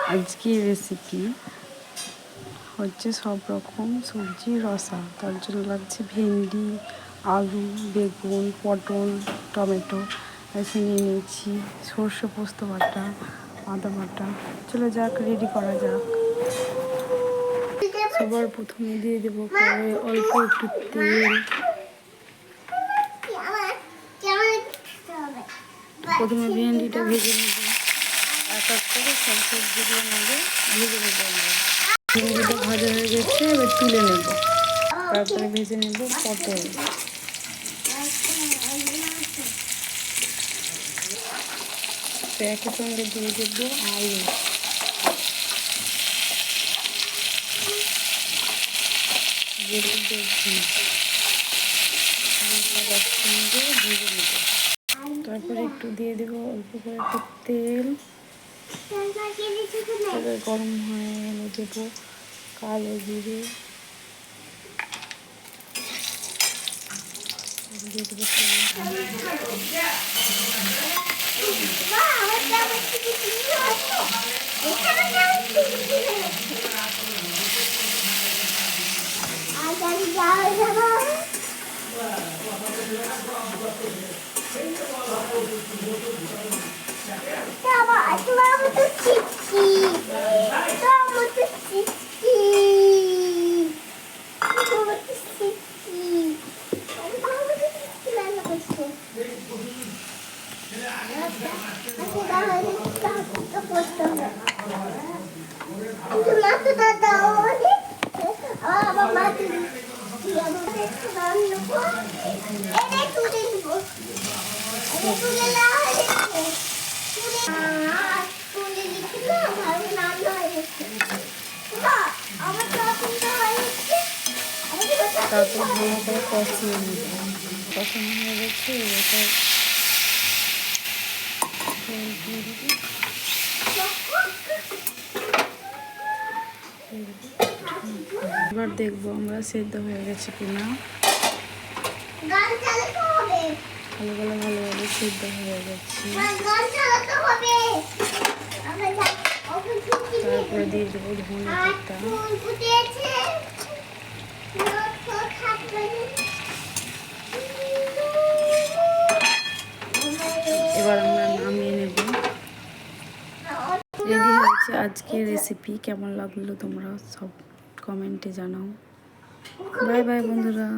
আজকের রেসিপি হচ্ছে সব রকম সবজির রসা। তার জন্য লাগছে ভেন্ডি, আলু, বেগুন, পটল, টমেটো। এখানে নিয়েছি সর্ষে পোস্ত বাটা, আদা বাটা। চলে যাক, রেডি করা যাক। সবার প্রথমে দিয়ে দেবো পরে অল্প একটু তেল। প্রথমে ভেন্ডিটা ভেজে নেব, এক এক করে সব সবজিগুলো আগে ভেজে নেবো আমরা। ভেন্ডিটা ভাজা হয়ে গেছে, এবার তুলে নেব। তারপরে ভেজে নেব পটল। একই সঙ্গে দিয়ে দেবো আলু। সঙ্গে ভেজে নেব। তারপরে একটু দিয়ে দেবো অল্প করে একটু তেল। গরম হয়ে এনে দেবো কালো জিরে, দিয়ে দেবো তারপর ভালো করে কষিয়ে নেব। কষানো হয়ে গেছে, এবার দেখবো আমরা সেদ্ধ হয়ে গেছে কিনা। ভালোভাবে সেদ্ধ হয়ে গেছে। তারপরে দিয়ে দেবো ধনে পাতা। এবার আমরা নামিয়ে নেব। রেডি হয়েছে আজকের রেসিপি। কেমন লাগলো তোমরা সব কমেন্টে জানাও। বাই বাই বন্ধুরা।